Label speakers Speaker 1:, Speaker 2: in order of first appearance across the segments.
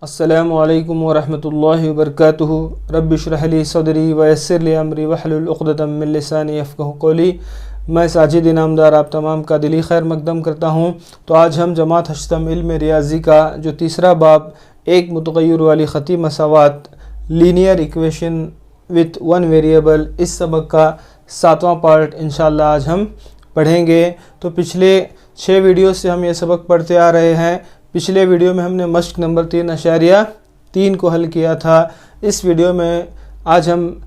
Speaker 1: अस्सलामु अलैकुम वरहमतुल्लाहि वबरकातुहू। रब्बि इश्रह ली सदरी वयस्सिर ली अमरी वहलुल उक़दतम मिन लिसानी यफ़क़हू क़ौली। मैं साजिद इनामदार आप तमाम का दिली खैर मकदम करता हूँ। तो आज हम जमात हश्तम इल्म रियाज़ी का जो तीसरा बाब एक मुतग़य्यर वाली ख़ती मसावात linear equation with one variable, इस सबक का 7वां पार्ट इंशाअल्लाह आज हम पढ़ेंगे। तो पिछले 6 वीडियो से हम ये सबक पढ़ते आ रहे हैं। पिछले वीडियो में हमने मश्क नंबर 3.3 को हल किया था। इस वीडियो में आज हम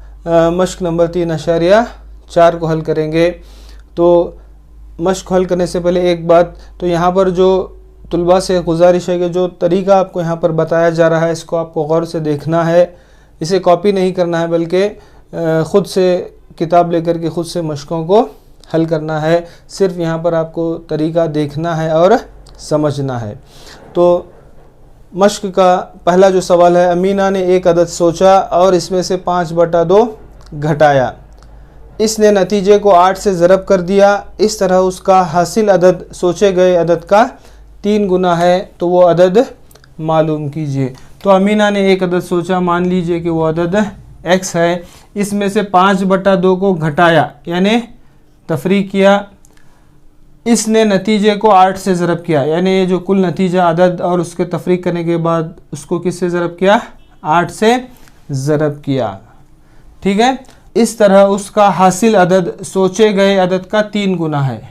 Speaker 1: मश्क नंबर 3.4 को हल करेंगे। तो मश्क हल करने से पहले एक बात, तो यहाँ पर जो तुलबा से गुजारिश है कि जो तरीका आपको यहाँ पर बताया जा रहा है इसको आपको गौर से देखना है, इसे कॉपी नहीं करना है बल्कि ख़ुद से किताब लेकर के ख़ुद से मश्कों को हल करना है। सिर्फ यहाँ पर आपको तरीका देखना है और समझना है। तो मश्क का पहला जो सवाल है, अमीना ने एक अदद सोचा और इसमें से 5/2 घटाया। इसने नतीजे को 8 से ज़रब कर दिया। इस तरह उसका हासिल अदद सोचे गए अदद का 3 गुना है, तो वो अदद मालूम कीजिए। तो अमीना ने एक अदद सोचा, मान लीजिए कि वो अदद x है। इसमें से 5/2 को घटाया यानी तफरीक किया। इसने नतीजे को 8 से ज़रब किया, यानी ये जो कुल नतीजा अदद और उसके तफरीक करने के बाद उसको किससे ज़रब किया, 8 से ज़रब किया। ठीक है। इस तरह उसका हासिल अदद सोचे गए अदद का 3 गुना है,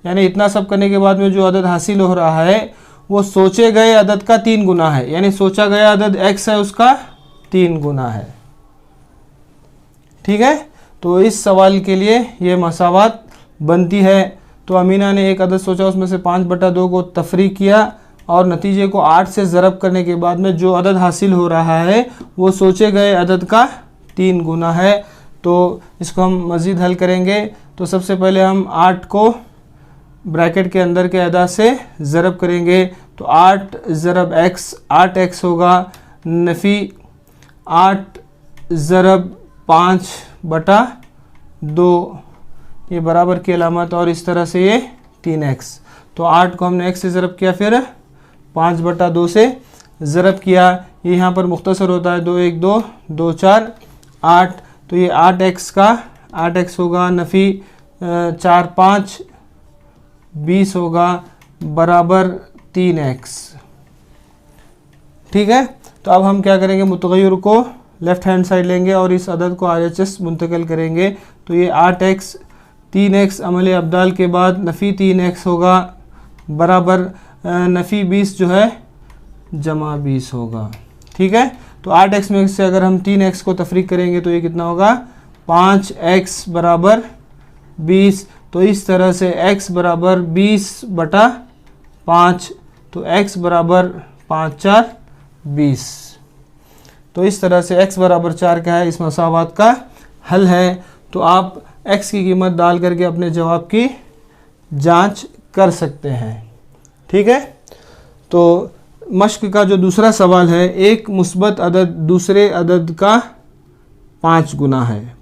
Speaker 1: यानी इतना सब करने के बाद में जो अदद हासिल हो रहा है वो सोचे गए अदद का 3 गुना है, यानी सोचा गया अदद x है उसका 3 गुना है। ठीक है। तो इस सवाल के लिए ये मसावात बनती है। तो अमीना ने एक अदद सोचा, उसमें से 5/2 को तफरीक किया और नतीजे को 8 से ज़रब करने के बाद में जो अदद हासिल हो रहा है वो सोचे गए अदद का 3 गुना है। तो इसको हम मज़ीद हल करेंगे। तो सबसे पहले हम 8 को ब्रैकेट के अंदर के अदा से ज़रब करेंगे। तो 8 ज़रब x 8x होगा, नफ़ी 8 ज़रब 5/2, ये बराबर की अलामत, और इस तरह से ये 3x। तो 8 को हमने x से ज़रब किया, फिर 5/2 से ज़रब किया। ये यहाँ पर मुख्तसर होता है 2 1 2 2 4 8। तो ये 8x का 8x होगा, नफ़ी 4 5 20 होगा, बराबर 3x। ठीक है। तो अब हम क्या करेंगे, मुतग़य्यर को लेफ़्ट हैंड साइड लेंगे और इस अदद को RHS मुंतकिल करेंगे। तो ये 8x 3x अमल अब्दाल के बाद नफ़ी 3x होगा, बराबर नफ़ी 20 जो है जमा 20 होगा। ठीक है। तो 8x में से अगर हम 3x को तफरीक करेंगे तो ये कितना होगा, 5x बराबर 20। तो इस तरह से x बराबर 20/5, तो x बराबर 5 4 20। तो इस तरह से x बराबर 4 का है, इस मसावात का हल है। तो आप x की कीमत डाल करके अपने जवाब की जांच कर सकते हैं। ठीक है। तो मश्क का जो दूसरा सवाल है, एक मुस्बत अदद दूसरे अदद का 5 गुना है।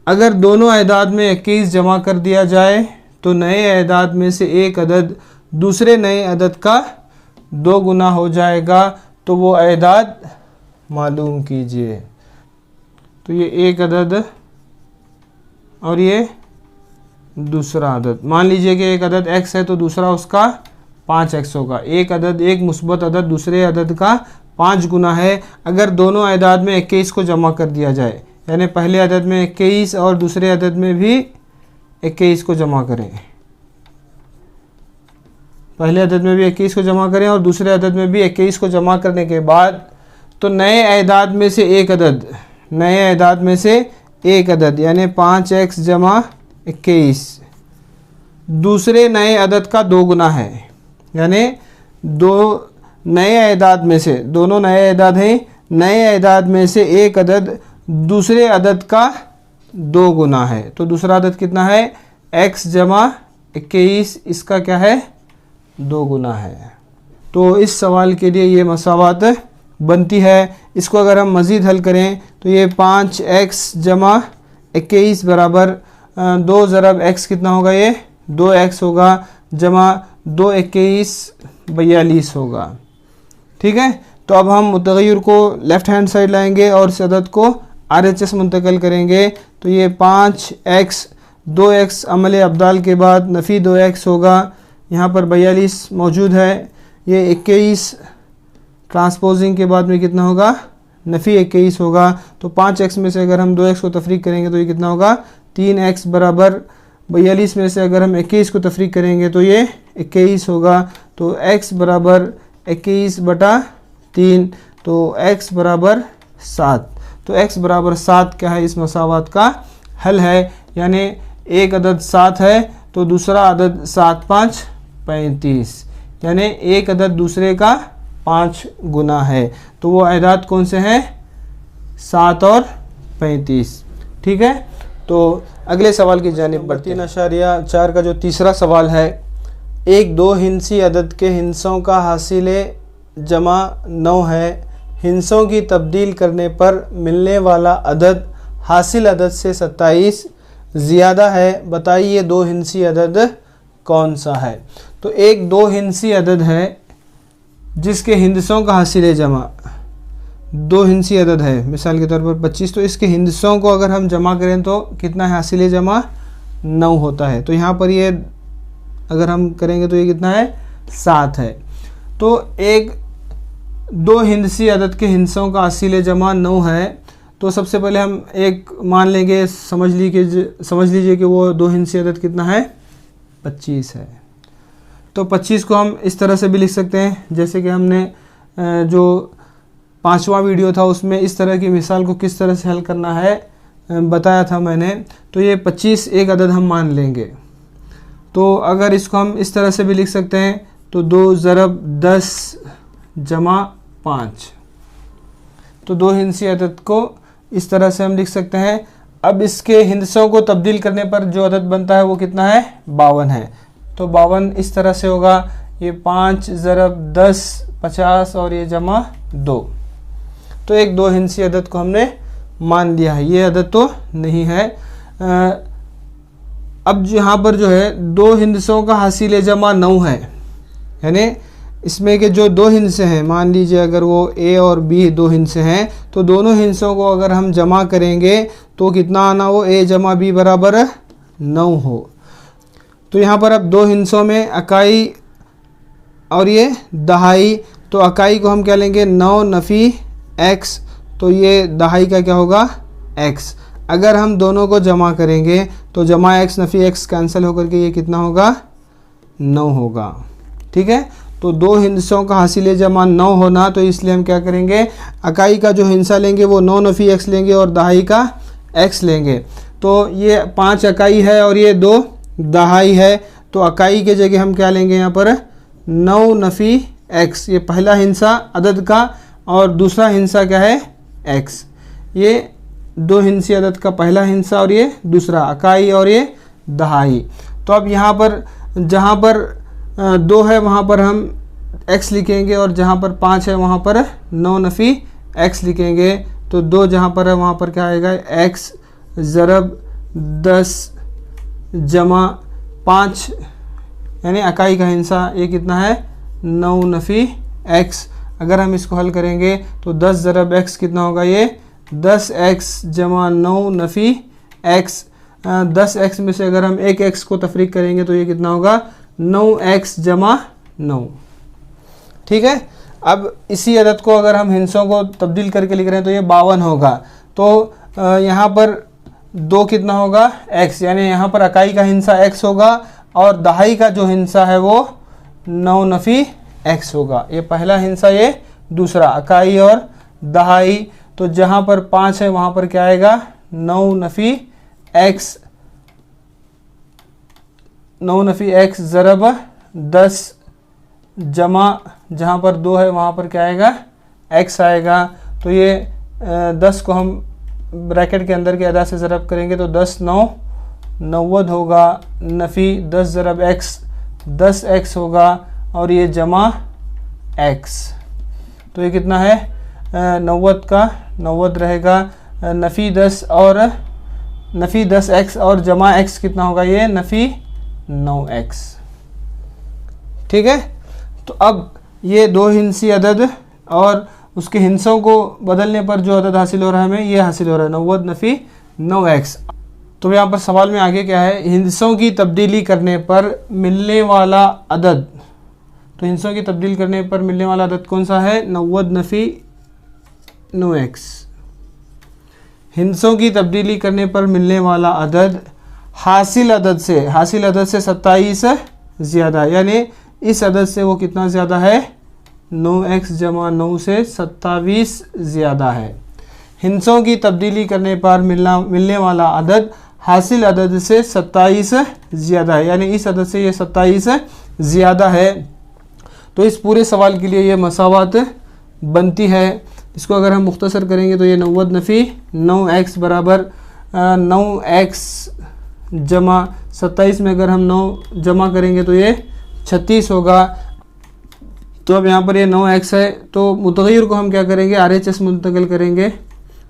Speaker 1: अगर दोनों एदाद में 21 जमा कर दिया जाए तो नए एदाद में से एक अदद दूसरे नए अदद का 2 गुना हो जाएगा, तो वो एदाद मालूम कीजिए। तो ये एक अदद और ये दूसरा अदद, मान लीजिए कि एक अदद x है तो दूसरा उसका 5x होगा। एक अदद, एक मुस्बत अदद दूसरे अदद का 5 गुना है अगर दोनों अदाद में 21 को जमा कर दिया जाए, यानी पहले अदद में 21 और दूसरे अदद में भी 21 को जमा करें। पहले अदद में भी 21 को जमा करें और दूसरे अदद में भी 21 को जमा करने के बाद तो नए अदाद में से एक अदद, नए अदाद में से एक अदद यानी 5x जमा 21 दूसरे नए अदद का 2 गुना है, यानी दो नए अदाद में से, दोनों नए अदाद हैं, नए अदाद में से एक अदद दूसरे अदद का 2 गुना है। तो दूसरा अदद कितना है, x जमा 21, इसका क्या है 2 गुना है। तो इस सवाल के लिए ये मसावात बनती है। इसको अगर हम मज़ीद हल करें तो ये 5x जमा 21 बराबर 2 ज़रब x कितना होगा, ये 2x होगा, जमा 2 21 42 होगा। ठीक है। तो अब हम मुतग़य्यर को लेफ़्ट हैंड साइड लाएंगे और इस अदद को RHS मुंतकिल करेंगे। तो ये 5x 2x अमल अब्दाल के बाद नफ़ी 2x होगा। यहाँ पर 42 मौजूद है, ये 21 ट्रांसपोजिंग के बाद में कितना होगा, नफ़ी 21 होगा। तो 5x में से अगर हम 2x को तफरीक करेंगे तो ये कितना होगा, 3x बराबर 42 में से अगर हम 21 को तफरीक करेंगे तो ये 21 होगा। तो x बराबर 21/3, तो x बराबर 7। तो x बराबर 7 क्या है, इस मसावात का हल है। यानी एक अदद 7 है तो दूसरा अदद 7 5 35, यानी एक अदद दूसरे का 5 गुना है। तो वो अदाद कौन से हैं, 7 और 35। ठीक है, तो अगले सवाल की जानिब बढ़ते हैं। 3.4 का जो तीसरा सवाल है, एक 2 हिंसी अदद के हिंसों का हासिल जमा 9 है, हिंसों की तब्दील करने पर मिलने वाला अदद हासिल अदद से 27 ज़्यादा है, बताइए 2 हिंसी अदद कौन सा है। तो एक 2 हिंसी अदद है जिसके हिंसों का हासिल जमा 2 हिंसी अदद है, मिसाल के तौर पर 25, तो इसके हिंसों को अगर हम जमा करें तो कितना है, हासिल जमा 9 होता है। तो यहाँ पर ये अगर हम करेंगे तो ये कितना है, 7 है। तो एक 2 हिंसी अदद के हिंसों का हासिल जमा 9 है। तो सबसे पहले हम एक मान लेंगे, समझ लीजिए कि वो 2 हिंसी अदद कितना है, 25 है। तो 25 को हम इस तरह से भी लिख सकते हैं, जैसे कि हमने जो 5वां वीडियो था उसमें इस तरह की मिसाल को किस तरह से हल करना है बताया था मैंने। तो ये 25 एक अदद हम मान लेंगे। तो अगर इसको हम इस तरह से भी लिख सकते हैं, तो 2 ज़रब 10 जमा 5, तो 2 हिंसी अदद को इस तरह से हम लिख सकते हैं। अब इसके हिंसों को तब्दील करने पर जो अदद बनता है वो कितना है, 52 है। तो 52 इस तरह से होगा, ये 5 ज़रब 10 50 और ये जमा 2। तो एक 2 हिंसी अदद को हमने मान लिया है, ये अदद तो नहीं है। अब यहाँ पर जो है 2 हिंसों का हासिल जमा 9 है, यानी इसमें के जो 2 हिंसे हैं, मान लीजिए अगर वो A और B 2 हिंसे हैं, तो दोनों हिंसों को अगर हम जमा करेंगे तो कितना आना हो, A जमा B बराबर 9 हो। तो यहाँ पर अब 2 हिंसों में अकाई और ये दहाई, तो अकाई को हम क्या लेंगे, 9 नफ़ी x, तो ये दहाई का क्या होगा, x। अगर हम दोनों को जमा करेंगे तो जमा x नफ़ी x कैंसिल होकर के ये कितना होगा, 9 होगा। ठीक है, तो 2 हिंसों का हासिल जमा 9 होना, तो इसलिए हम क्या करेंगे, अकाई का जो हिंसा लेंगे वो 9 नफ़ी x लेंगे और दहाई का x लेंगे। तो ये 5 अकाई है और ये 2 दहाई है। तो अकाई के जगह हम क्या लेंगे, यहाँ पर 9 नफ़ी x, ये पहला हिंसा अदद का, और दूसरा हिंसा क्या है, x। ये 2 हिंसी अदद का पहला हिंसा और ये दूसरा अकाई और ये दहाई। तो अब यहाँ पर जहाँ पर 2 है वहाँ पर हम x लिखेंगे, और जहाँ पर 5 है वहाँ पर 9 नफ़ी x लिखेंगे। तो 2 जहाँ पर है वहाँ पर क्या आएगा, x ज़रब 10 जमा 5, यानी अकाई का हिंसा ये कितना है, 9 नफ़ी x। अगर हम इसको हल करेंगे तो 10 ज़रब x कितना होगा, ये 10x जमा 9 नफ़ी x। 10x में से अगर हम एक x को तफरीक करेंगे तो ये कितना होगा, 9x जमा 9। ठीक है, अब इसी अदद को अगर हम हिंसों को तब्दील करके लिख रहे हैं तो ये 52 होगा। तो यहाँ पर 2 कितना होगा, x, यानी यहाँ पर अकाई का हिंसा x होगा और दहाई का जो हिंसा है वो 9 नफ़ी x होगा। ये पहला हिंसा, ये दूसरा अकाई और दहाई। तो जहाँ पर 5 है वहाँ पर क्या आएगा, 9 नफ़ी x, 9 नफ़ी x ज़रब 10 जमा जहाँ पर 2 है वहाँ पर क्या आएगा, x आएगा। तो ये 10 को हम ब्रैकेट के अंदर के अदा से ज़रब करेंगे तो 10 9 90 होगा, नफ़ी 10 ज़रब x 10x होगा, और ये जमा x। तो ये कितना है, 90 का 90 रहेगा, नफ़ी 10 और नफ़ी 10x और जमा x कितना होगा, ये नफ़ी 9x। ठीक है, तो अब ये 2 हिंसी अदद और उसके हिस्सों को बदलने पर जो अदद हासिल हो रहा है हमें, ये हासिल हो रहा है 90 नफ़ी 9x। तो यहाँ पर सवाल में आगे क्या है, हिस्सों की तब्दीली करने पर मिलने वाला अदद। तो हिस्सों की तब्दील करने पर मिलने वाला अदद कौन सा है, 90 नफ़ी 9x। हिस्सों की तब्दीली करने पर मिलने वाला अदद हासिल अदद से 27 ज़्यादा है, यानी इस अदद से वो कितना ज़्यादा है, 9x जमा 9 से 27 ज़्यादा है। हिस्सों की तब्दीली करने पर मिलने वाला अदद हासिल अदद से 27 ज़्यादा है, यानी इस अदद से ये 27 ज़्यादा है। तो इस पूरे सवाल के लिए ये मसावत बनती है। इसको अगर हम मुख्तसर करेंगे तो ये 90 नफ़ी 9x बराबर 9x जमा 27 में अगर हम 9 जमा करेंगे तो ये 36 होगा। तो अब यहाँ पर ये 9x है, तो मुतग़य्यर को हम क्या करेंगे, RHS मुंतकिल करेंगे।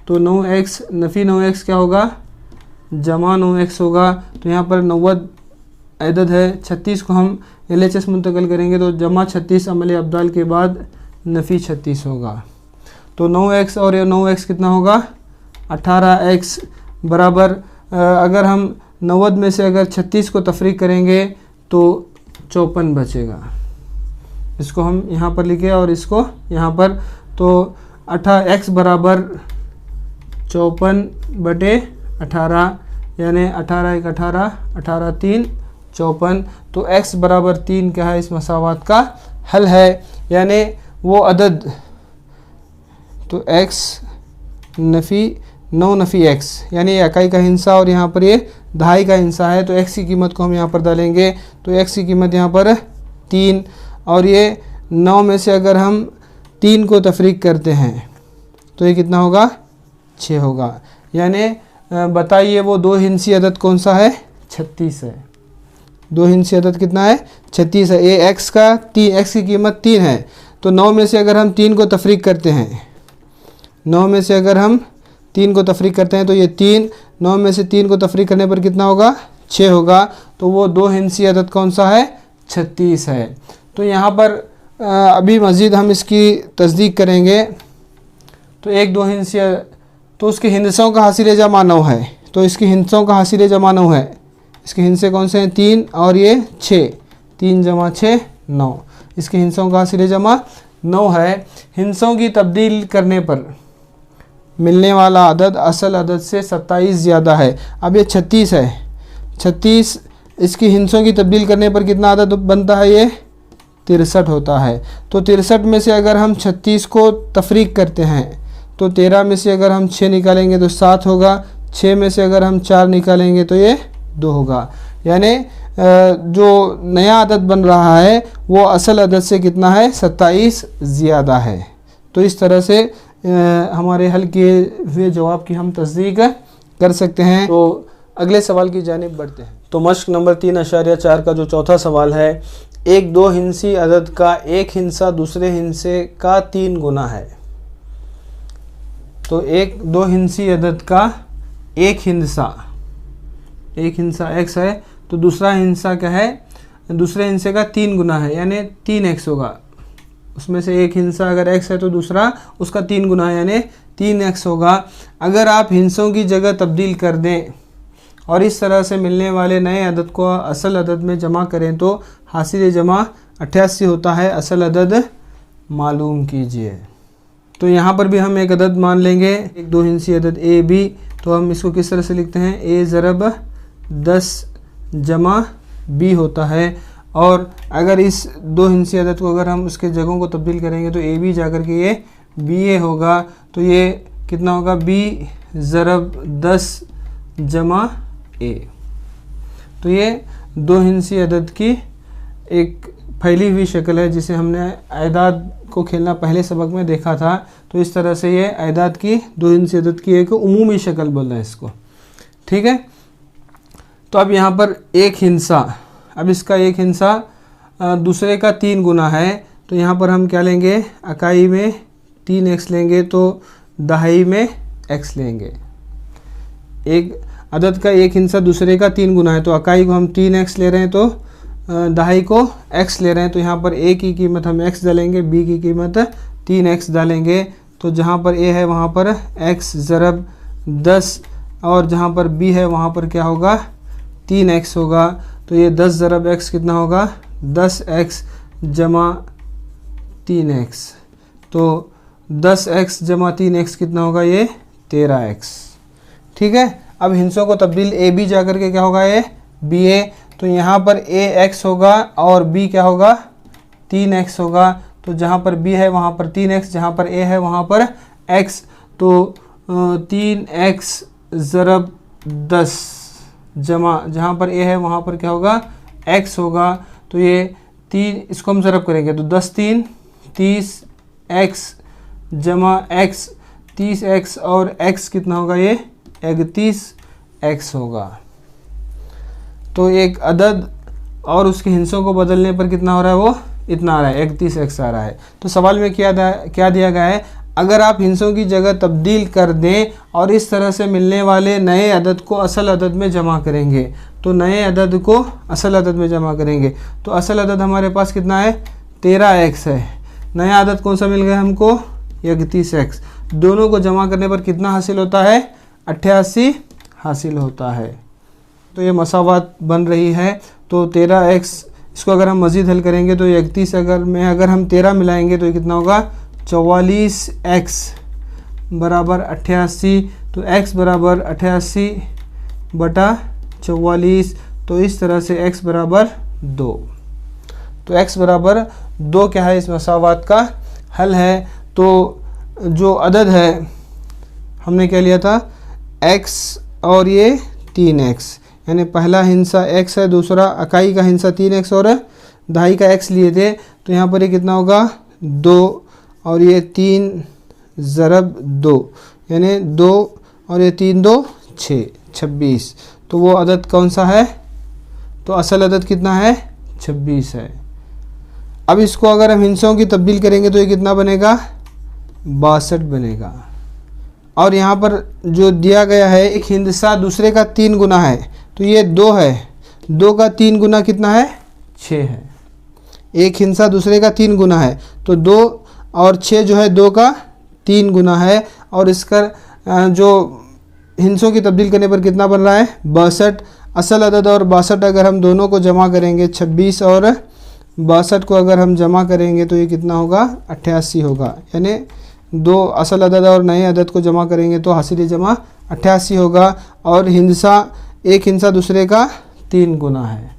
Speaker 1: तो 9x नफ़ी 9x क्या होगा, जमा 9x होगा। तो यहाँ पर 90 अदद है, 36 को हम LHS मुंतकिल करेंगे तो जमा 36 अमल अब्दाल के बाद नफ़ी 36 होगा। तो 9x और ये 9x कितना होगा, 18x बराबर अगर हम 90 में से अगर 36 को तफरीक करेंगे तो 54 बचेगा। इसको हम यहाँ पर लिखे और इसको यहाँ पर, तो 18x बराबर 54/18, यानी 18 1 18, 18 3 54। तो x बराबर 3 क्या है, इस मसावत का हल है, यानी वो अदद। तो x नफ़ी 9 नफ़ी x, यानी इकाई का हिस्सा और यहाँ पर ये दहाई का हिस्सा है। तो x की कीमत को हम यहाँ पर डालेंगे, तो x की कीमत यहाँ पर 3, और ये 9 में से अगर हम 3 को तफरीक करते हैं तो ये कितना होगा, 6 होगा। यानी बताइए वो दो हिस्सी अदद कौन सा है, 36 है। दो हिस्सी अदद कितना है, 36 है। ये x का x की कीमत 3 है, तो 9 में से अगर हम 3 को तफरीक करते हैं, 9 में से अगर हम 3 को तफरीक करते हैं तो ये 3, 9 में से 3 को तफरीक करने पर कितना होगा, 6 होगा। तो वो दो हिस्सी अदद कौन सा है, 36 है। तो यहाँ पर अभी मज़ीद हम इसकी तस्दीक करेंगे। तो एक दो हिस्सी, तो उसके हिस्सों का हासिल जमा 9 है, तो इसके हिस्सों का हासिल जमा 9 है। इसके हिस्से कौन से हैं, 3 और ये 6, 3 जमा 6 9। इसके हिस्सों का हासिल जमा 9 है। हिस्सों की तब्दील करने पर मिलने वाला अदद असल अदद से 27 ज़्यादा है। अब ये 36 है, 36 इसकी हिस्सों की तब्दील करने पर कितना अदद बनता है, ये 63 होता है। तो 63 में से अगर हम 36 को तफरीक करते हैं तो 13 में से अगर हम 6 निकालेंगे तो 7 होगा, 6 में से अगर हम 4 निकालेंगे तो ये 2 होगा। यानी जो नया अदद बन रहा है वो असल अदद से कितना है, 27 ज़्यादा है। तो इस तरह से हमारे हल किए हुए जवाब की हम तस्दीक कर सकते हैं। तो अगले सवाल की जानिब बढ़ते हैं। तो मश्क नंबर 3.4 का जो चौथा सवाल है, एक दो हिस्सी अदद का एक हिस्सा दूसरे हिस्से का 3 गुना है। तो एक दो हिस्सी अदद का एक हिस्सा x है, तो दूसरा हिस्सा क्या है, दूसरे हिस्से का 3 गुना है, यानी 3x होगा। उसमें से एक हिस्सा अगर x है तो दूसरा उसका 3 गुना है, यानी 3x होगा। अगर आप हिस्सों की जगह तब्दील कर दें और इस तरह से मिलने वाले नए अदद को असल अदद में जमा करें तो हासिल जमा 88 होता है। असल अदद मालूम कीजिए। तो यहाँ पर भी हम एक अदद मान लेंगे, एक दो हिस्सी अदद a b। तो हम इसको किस तरह से लिखते हैं, a ज़रब 10 जमा b होता है। और अगर इस दो हिस्सी अदद को अगर हम उसके जगहों को तब्दील करेंगे तो a b जाकर के ये ba होगा। तो ये कितना होगा, b ज़रब 10 जमा a। तो ये दो हिस्सी अदद की एक फैली हुई शक्ल है जिसे हमने आयदाद को खेलना पहले सबक में देखा था। तो इस तरह से ये आयदाद की दो हिस्सी अदद की एक उमूमी शक्ल बोल रहा है इसको, ठीक है। तो अब यहाँ पर एक हिस्सा, अब इसका एक हिस्सा दूसरे का 3 गुना है। तो यहाँ पर हम क्या लेंगे, इकाई में 3x लेंगे तो दहाई में x लेंगे। एक अदद का एक हिस्सा दूसरे का 3 गुना है, तो इकाई को हम 3x ले रहे हैं तो दहाई को x ले रहे हैं। तो यहाँ पर a की कीमत हम x डालेंगे, b की कीमत 3x डालेंगे तो जहाँ पर a है वहाँ पर x ज़रब 10 और जहाँ पर b है वहाँ पर क्या होगा 3x होगा। तो ये 10 ज़रब x कितना होगा 10x जमा 3x। तो 10x जमा 3x कितना होगा ये 13x। ठीक है, अब हिंसों को तब्दील a b जा करके क्या होगा ये ba। तो यहाँ पर a x होगा और b क्या होगा 3x होगा। तो जहाँ पर b है वहाँ पर 3x, जहाँ पर a है वहाँ पर x। तो 3x ज़रब 10 जमा जहाँ पर a है वहाँ पर क्या होगा x होगा। तो ये 3 इसको हम ज़रब करेंगे तो 10 3 30x जमा x 30x और x कितना होगा ये 31x होगा। तो एक अदद और उसके हिस्सों को बदलने पर कितना हो रहा है वो इतना आ रहा है 31x आ रहा है। तो सवाल में क्या दिया गया है, अगर आप हिस्सों की जगह तब्दील कर दें और इस तरह से मिलने वाले नए अदद को असल अदद में जमा करेंगे। तो नए अदद को असल अदद में जमा करेंगे तो असल अदद हमारे पास कितना है 13x है। नया अदद कौन सा मिल गया हमको 31x। दोनों को जमा करने पर कितना हासिल होता है 88 हासिल होता है। तो ये मसावात बन रही है। तो 13x इसको अगर हम मज़ीद हल करेंगे तो 31 अगर हम 13 मिलाएंगे तो ये कितना होगा 44x बराबर 88। तो x बराबर 88 बटा 44। तो इस तरह से x बराबर 2। तो x बराबर 2 क्या है इस मसावात का हल है। तो जो अदद है हमने क्या लिया था x और ये 3x, यानी पहला हिस्सा x है, दूसरा इकाई का हिस्सा 3x और दहाई का x लिए थे। तो यहाँ पर ये कितना होगा 2 और ये 3 ज़रब 2 यानी 2 और ये 3 2 6 26। तो वो अदद कौन सा है, तो असल अदद कितना है 26 है। अब इसको अगर हम हिस्सों की तब्दील करेंगे तो ये कितना बनेगा 62 बनेगा। और यहाँ पर जो दिया गया है एक हिस्सा दूसरे का 3 गुना है। तो ये 2 है, 2 का 3 गुना कितना है 6 है। एक हिस्सा दूसरे का 3 गुना है तो 2 और 6 जो है 2 का 3 गुना है। और इसका जो हिस्सों की तब्दील करने पर कितना बन रहा है 62। असल अदद और 62 अगर हम दोनों को जमा करेंगे 26 और 62 को अगर हम जमा करेंगे तो ये कितना होगा 88 होगा। यानी 2 असल अदद और नए अदद को जमा करेंगे तो हासिल जमा 88 होगा। और हिस्सा एक हिस्सा दूसरे का 3 गुना है।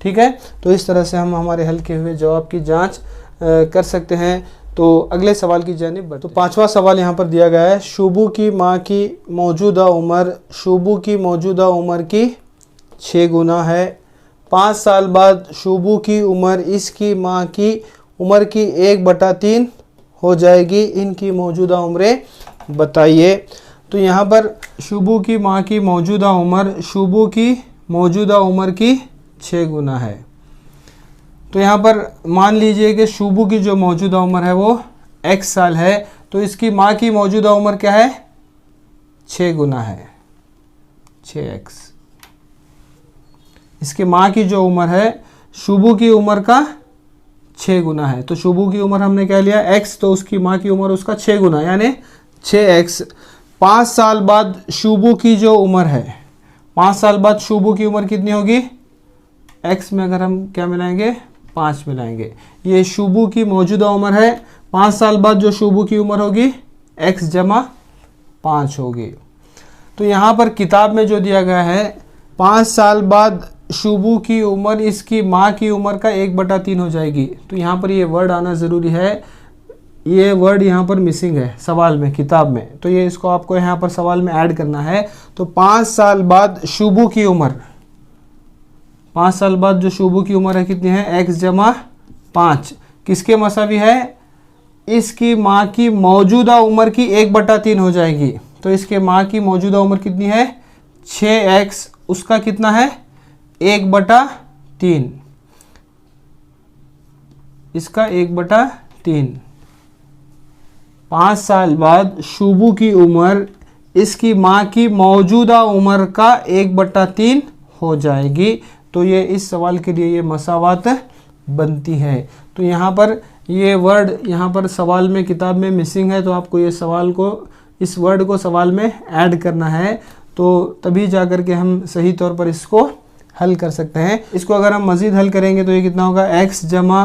Speaker 1: ठीक है, तो इस तरह से हम हमारे हल किए हुए जवाब की जांच कर सकते हैं। तो अगले सवाल की जानिब बढ़ते हैं। तो 5वां सवाल यहाँ पर दिया गया है, शुबू की माँ की मौजूदा उम्र शुबू की मौजूदा उम्र की 6 गुना है। 5 साल बाद शुबू की उम्र इसकी माँ की उम्र की 1/3 हो जाएगी। इनकी मौजूदा उम्रें बताइए। तो यहाँ पर शुबू की माँ की मौजूदा उम्र शुबू की मौजूदा उम्र की 6 गुना है। तो यहाँ पर मान लीजिए कि शुबू की जो मौजूदा उम्र है वो x साल है। तो इसकी माँ की मौजूदा उम्र क्या है 6 गुना है 6x। इसकी माँ की जो उम्र है शुबू की उम्र का 6 गुना है। तो शुबू की उम्र हमने क्या लिया x, तो उसकी माँ की उम्र उसका 6 गुना यानी 6x। 5 साल बाद शुबू की जो उम्र है 5 साल बाद शुबू की उम्र कितनी होगी x में अगर हम क्या मिलाएंगे 5 मिलाएंगे। ये शुबू की मौजूदा उम्र है। 5 साल बाद जो शुबू की उम्र होगी x जमा 5 होगी। तो यहाँ पर किताब में जो दिया गया है 5 साल बाद शुबू की उम्र इसकी माँ की उम्र का 1/3 हो जाएगी। तो यहाँ पर ये वर्ड आना ज़रूरी है। ये वर्ड यहाँ पर मिसिंग है सवाल में किताब में। तो ये इसको आपको यहाँ पर सवाल में ऐड करना है। तो 5 साल बाद शुबू की उम्र 5 साल बाद जो शुबू की उम्र है कितनी है x जमा 5 किसके मसावी है इसकी माँ की मौजूदा उम्र की 1/3 हो जाएगी। तो इसके माँ की मौजूदा उम्र कितनी है 6x, उसका कितना है 1/3, इसका 1/3। 5 साल बाद शुबू की उम्र इसकी माँ की मौजूदा उम्र का 1/3 हो जाएगी। तो ये इस सवाल के लिए ये मसावात बनती है। तो यहाँ पर ये वर्ड यहाँ पर सवाल में किताब में मिसिंग है, तो आपको ये सवाल को, इस वर्ड को सवाल में ऐड करना है, तो तभी जा कर के हम सही तौर पर इसको हल कर सकते हैं। इसको अगर हम मज़ीद हल करेंगे तो ये कितना होगा, x जमा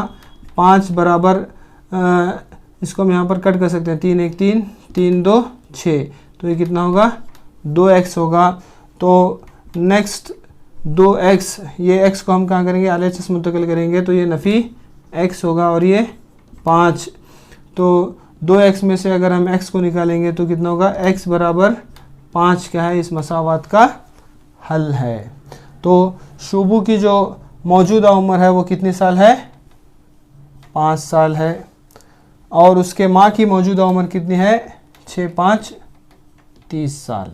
Speaker 1: 5 बराबर, इसको हम यहाँ पर कट कर सकते हैं, 3 1 3 3 2 6, तो ये कितना होगा 2x होगा। तो नेक्स्ट 2x, ये x को हम कहाँ करेंगे, LHS मुंतकिल करेंगे, तो ये नफ़ी x होगा और ये 5। तो 2x में से अगर हम x को निकालेंगे तो कितना होगा, x बराबर 5 क्या है, इस मसावात का हल है। तो शुबू की जो मौजूदा उम्र है वो कितने साल है, 5 साल है, और उसके माँ की मौजूदा उम्र कितनी है, 6 5 30 साल।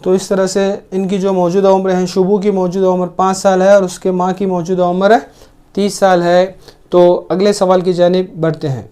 Speaker 1: तो इस तरह से इनकी जो मौजूदा उम्र है, शुबू की मौजूदा उम्र 5 साल है और उसके माँ की मौजूदा उम्र 30 साल है। तो अगले सवाल की जानिब बढ़ते हैं।